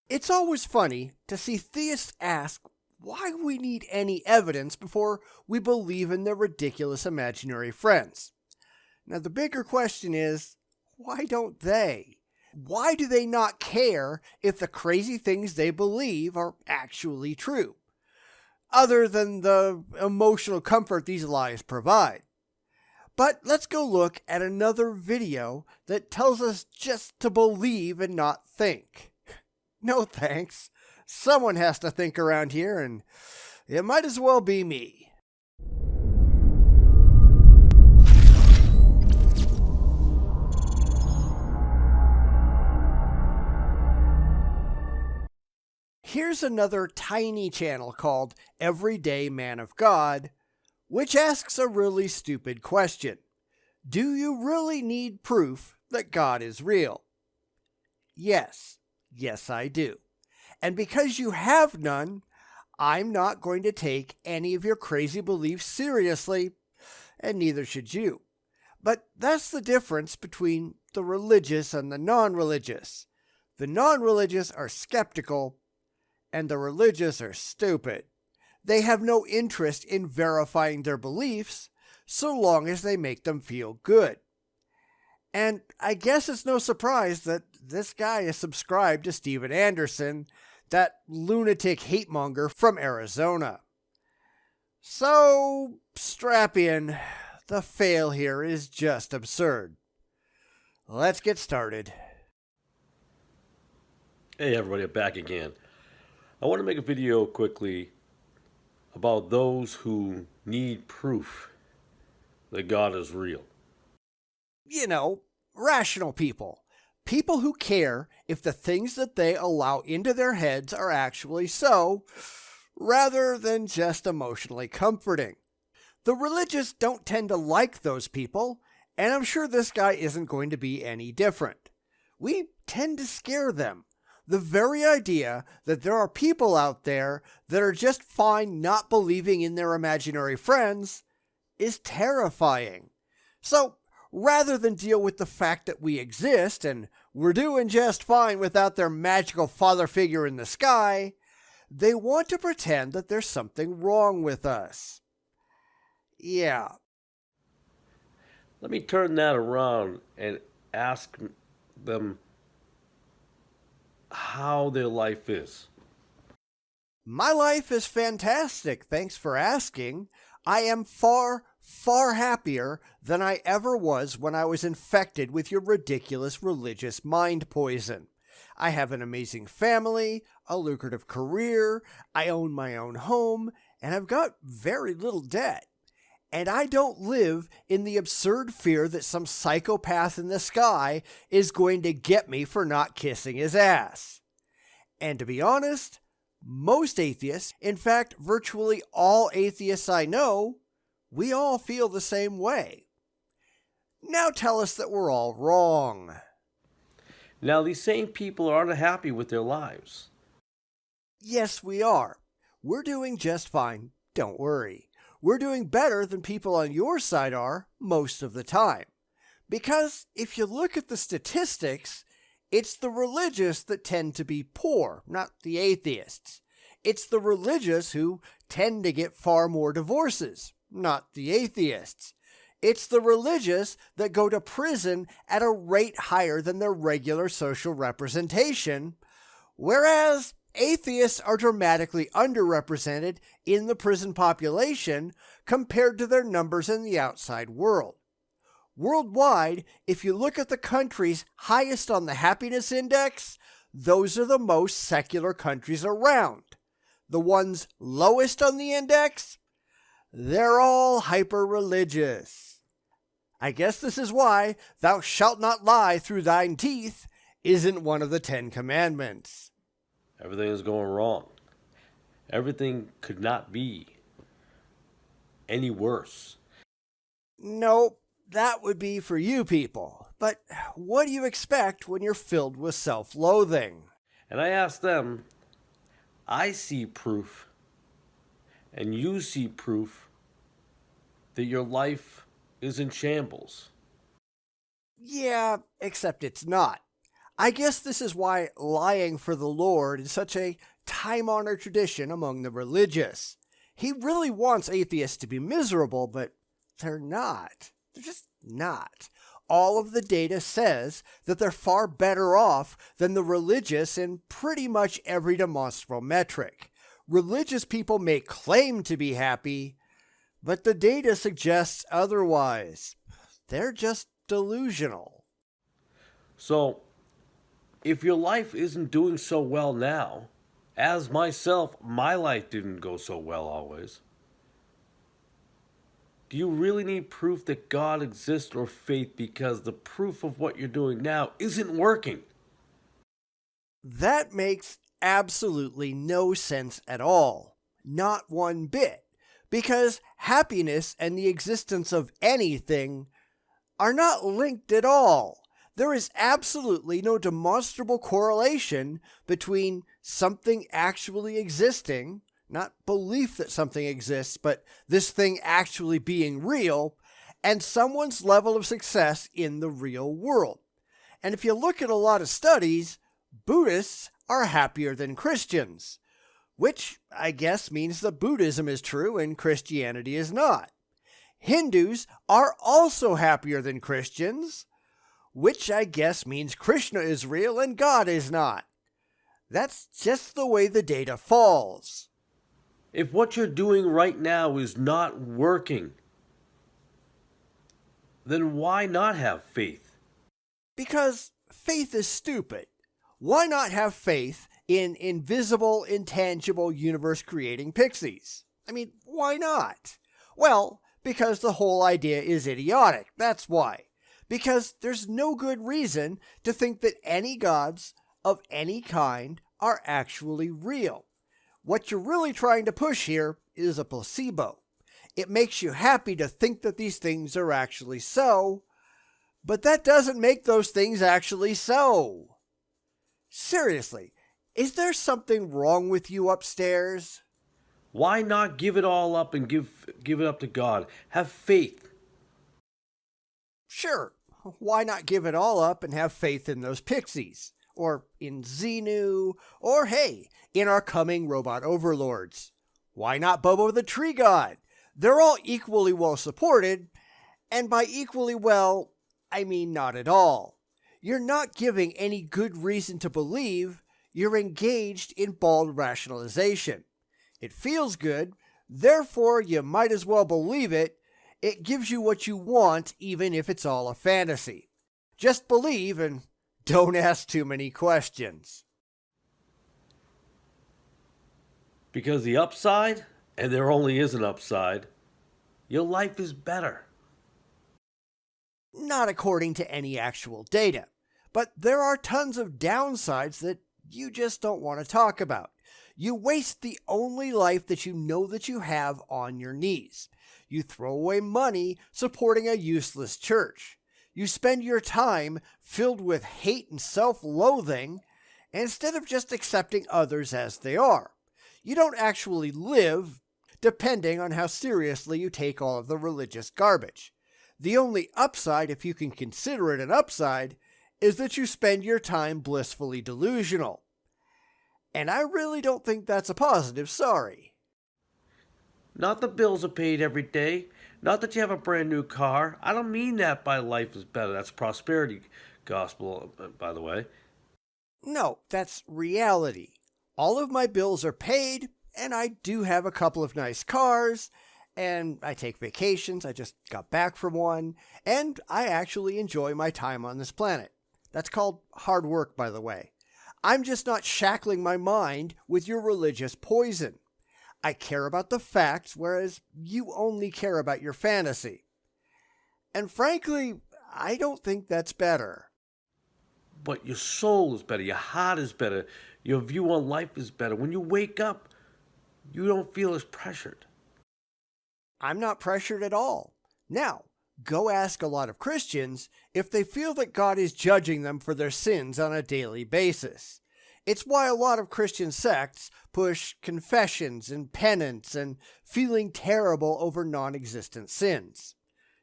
It's always funny to see theists ask why we need any evidence before we believe in their ridiculous imaginary friends. Now, the bigger question is, why don't they? Why do they not care if the crazy things they believe are actually true, other than the emotional comfort these lies provide? But let's go look at another video that tells us just to believe and not think. No thanks. Someone has to think around here, and it might as well be me. Here's another tiny channel called EverydayManofGod, which asks a really stupid question. Do you really need proof that God is real? Yes. Yes, I do. And because you have none, I'm not going to take any of your crazy beliefs seriously, and neither should you. But that's the difference between the religious and the non-religious. The non-religious are skeptical, and the religious are stupid. They have no interest in verifying their beliefs, so long as they make them feel good. And I guess it's no surprise that this guy is subscribed to Steven Anderson, that lunatic hate-monger from Arizona. So, strap in. The fail here is just absurd. Let's get started. Hey everybody, I'm back again. I want to make a video quickly about those who need proof that God is real. You know, rational people. People who care if the things that they allow into their heads are actually so, rather than just emotionally comforting. The religious don't tend to like those people, and I'm sure this guy isn't going to be any different. We tend to scare them. The very idea that there are people out there that are just fine not believing in their imaginary friends is terrifying. So, rather than deal with the fact that we exist and we're doing just fine without their magical father figure in the sky, they want to pretend that there's something wrong with us. Yeah. Let me turn that around and ask them how their life is. My life is fantastic, thanks for asking. I am far happier than I ever was when I was infected with your ridiculous religious mind poison. I have an amazing family, a lucrative career, I own my own home, and I've got very little debt. And I don't live in the absurd fear that some psychopath in the sky is going to get me for not kissing his ass. And to be honest, most atheists, in fact, virtually all atheists I know, we all feel the same way. Now tell us that we're all wrong. Now, these same people aren't happy with their lives. Yes, we are. We're doing just fine, don't worry. We're doing better than people on your side are most of the time. Because if you look at the statistics, it's the religious that tend to be poor, not the atheists. It's the religious who tend to get far more divorces, not the atheists. It's the religious that go to prison at a rate higher than their regular social representation, whereas atheists are dramatically underrepresented in the prison population compared to their numbers in the outside world. Worldwide, if you look at the countries highest on the happiness index, those are the most secular countries around. The ones lowest on the index, they're all hyper-religious. I guess this is why "thou shalt not lie through thine teeth" isn't one of the 10 Commandments. Everything is going wrong. Everything could not be any worse. Nope, that would be for you people. But what do you expect when you're filled with self-loathing? And I asked them, I see proof, and you see proof that your life is in shambles. Yeah, except it's not. I guess this is why lying for the Lord is such a time-honored tradition among the religious. He really wants atheists to be miserable, but they're not. They're just not. All of the data says that they're far better off than the religious in pretty much every demonstrable metric. Religious people may claim to be happy, but the data suggests otherwise. They're just delusional. So, if your life isn't doing so well now, as myself, my life didn't go so well always, do you really need proof that God exists or faith because the proof of what you're doing now isn't working? That makes absolutely no sense at all. Not one bit. Because happiness and the existence of anything are not linked at all. There is absolutely no demonstrable correlation between something actually existing, not belief that something exists, but this thing actually being real, and someone's level of success in the real world. And if you look at a lot of studies, Buddhists are happier than Christians, which I guess means that Buddhism is true and Christianity is not. Hindus are also happier than Christians, which I guess means Krishna is real and God is not. That's just the way the data falls. If what you're doing right now is not working, then why not have faith? Because faith is stupid. Why not have faith in invisible, intangible, universe-creating pixies? I mean, why not? Well, because the whole idea is idiotic, that's why. Because there's no good reason to think that any gods of any kind are actually real. What you're really trying to push here is a placebo. It makes you happy to think that these things are actually so, but that doesn't make those things actually so. Seriously, is there something wrong with you upstairs? Why not give it all up and give it up to God? Have faith. Sure, why not give it all up and have faith in those pixies? Or in Xenu? Or hey, in our coming robot overlords? Why not Bobo the Tree God? They're all equally well supported, and by equally well, I mean not at all. You're not giving any good reason to believe, you're engaged in bald rationalization. It feels good, therefore you might as well believe it. It gives you what you want, even if it's all a fantasy. Just believe and don't ask too many questions. Because the upside, and there only is an upside, your life is better. Not according to any actual data, but there are tons of downsides that you just don't want to talk about. You waste the only life that you know that you have on your knees. You throw away money supporting a useless church. You spend your time filled with hate and self-loathing instead of just accepting others as they are. You don't actually live, depending on how seriously you take all of the religious garbage. The only upside, if you can consider it an upside, is that you spend your time blissfully delusional. And I really don't think that's a positive, sorry. Not the bills are paid every day. Not that you have a brand new car. I don't mean that by life is better. That's prosperity gospel, by the way. No, that's reality. All of my bills are paid, and I do have a couple of nice cars, and I take vacations. I just got back from one, and I actually enjoy my time on this planet. That's called hard work, by the way. I'm just not shackling my mind with your religious poison. I care about the facts, whereas you only care about your fantasy. And frankly, I don't think that's better. But your soul is better. Your heart is better. Your view on life is better. When you wake up, you don't feel as pressured. I'm not pressured at all. Now, go ask a lot of Christians if they feel that God is judging them for their sins on a daily basis. It's why a lot of Christian sects push confessions and penance and feeling terrible over non-existent sins.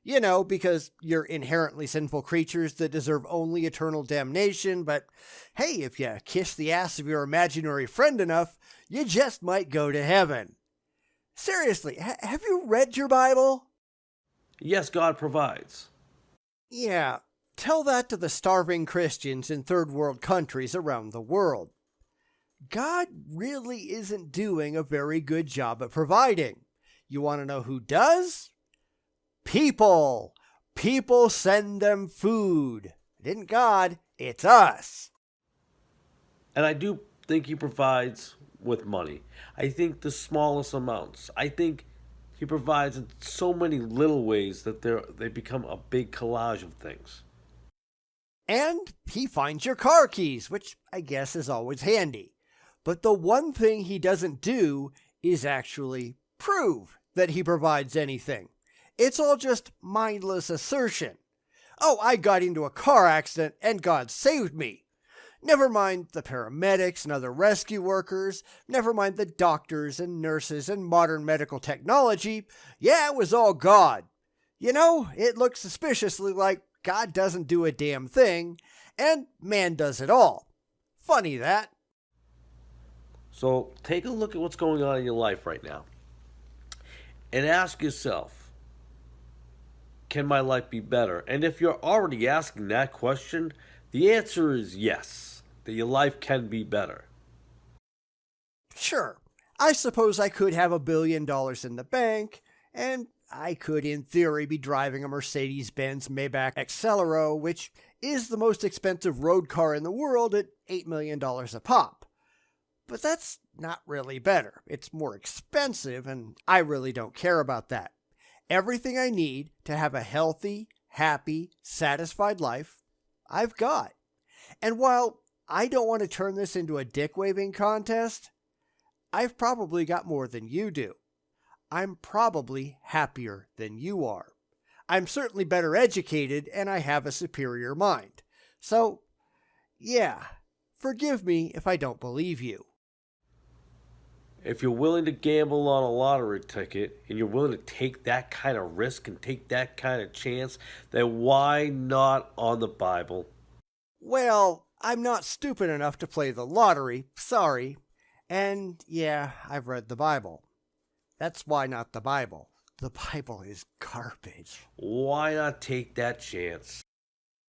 You know, because you're inherently sinful creatures that deserve only eternal damnation, but hey, if you kiss the ass of your imaginary friend enough, you just might go to heaven. Seriously, have you read your Bible? Yes, God provides. Yeah, tell that to the starving Christians in third world countries around the world. God really isn't doing a very good job at providing. You want to know who does? People. People send them food. It isn't God, it's us. And I do think He provides with money. I think the smallest amounts. I think He provides in so many little ways that they become a big collage of things. And He finds your car keys, which I guess is always handy. But the one thing He doesn't do is actually prove that He provides anything. It's all just mindless assertion. Oh, I got into a car accident and God saved me. Never mind the paramedics and other rescue workers. Never mind the doctors and nurses and modern medical technology. Yeah, it was all God. You know, it looks suspiciously like God doesn't do a damn thing, and man does it all. Funny that. So take a look at what's going on in your life right now and ask yourself, can my life be better? And if you're already asking that question, the answer is yes, that your life can be better. Sure, I suppose I could have $1 billion in the bank, and I could, in theory, be driving a Mercedes-Benz Maybach Accelero, which is the most expensive road car in the world at $8 million a pop. But that's not really better. It's more expensive, and I really don't care about that. Everything I need to have a healthy, happy, satisfied life, I've got. And while I don't want to turn this into a dick-waving contest, I've probably got more than you do. I'm probably happier than you are. I'm certainly better educated, and I have a superior mind. So, yeah, forgive me if I don't believe you. If you're willing to gamble on a lottery ticket and you're willing to take that kind of risk and take that kind of chance, then why not on the Bible? Well, I'm not stupid enough to play the lottery, sorry. And yeah, I've read the Bible. That's why not the Bible. The Bible is garbage. Why not take that chance?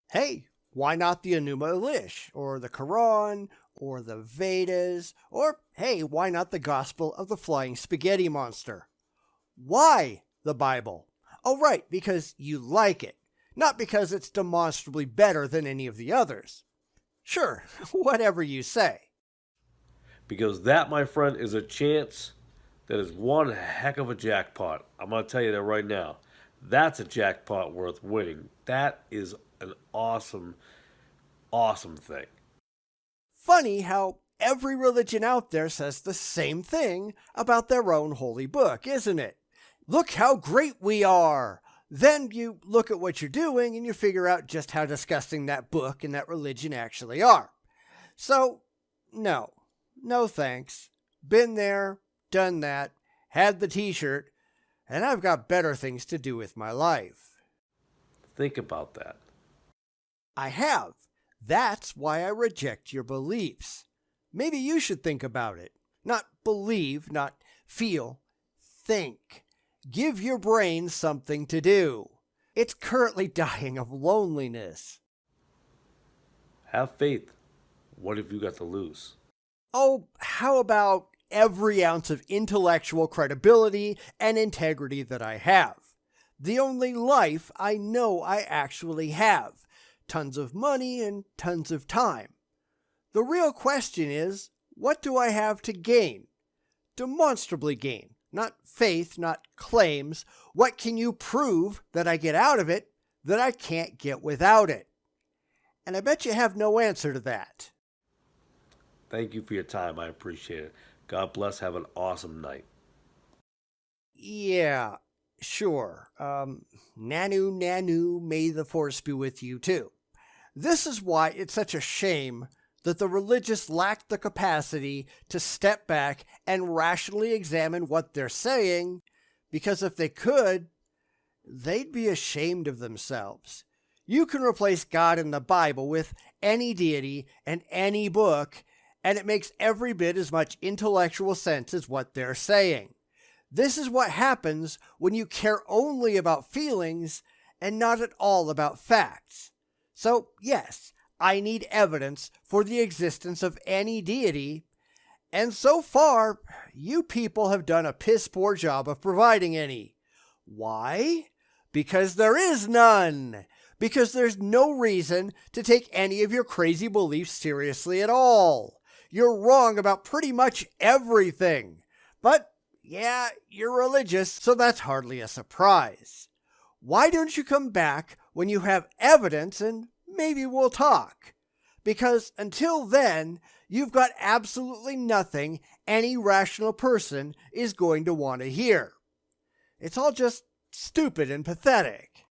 Hey, why not the Enuma Elish, or the Quran, or the Vedas, or hey, why not the Gospel of the Flying Spaghetti Monster? Why the Bible? Oh, right, because you like it, not because it's demonstrably better than any of the others. Sure, whatever you say. Because that, my friend, is a chance that is one heck of a jackpot. I'm going to tell you that right now. That's a jackpot worth winning. That is an awesome, awesome thing. Funny how every religion out there says the same thing about their own holy book, isn't it? Look how great we are! Then you look at what you're doing and you figure out just how disgusting that book and that religion actually are. So, no thanks. Been there, done that, had the t-shirt, and I've got better things to do with my life. Think about that. I have. That's why I reject your beliefs. Maybe you should think about it. Not believe, not feel. Think. Give your brain something to do. It's currently dying of loneliness. Have faith. What have you got to lose? Oh, how about every ounce of intellectual credibility and integrity that I have? The only life I know I actually have. Tons of money and tons of time. The real question is, what do I have to gain? Demonstrably gain. Not faith, not claims. What can you prove that I get out of it that I can't get without it? And I bet you have no answer to that. Thank you for your time. I appreciate it. God bless. Have an awesome night. Yeah, sure. Nanu, may the force be with you too. This is why it's such a shame that the religious lack the capacity to step back and rationally examine what they're saying, because if they could, they'd be ashamed of themselves. You can replace God in the Bible with any deity and any book, and it makes every bit as much intellectual sense as what they're saying. This is what happens when you care only about feelings and not at all about facts. So, yes, I need evidence for the existence of any deity, and so far, you people have done a piss-poor job of providing any. Why? Because there is none. Because there's no reason to take any of your crazy beliefs seriously at all. You're wrong about pretty much everything. But, yeah, you're religious, so that's hardly a surprise. Why don't you come back when you have evidence and maybe we'll talk? Because until then, you've got absolutely nothing any rational person is going to want to hear. It's all just stupid and pathetic.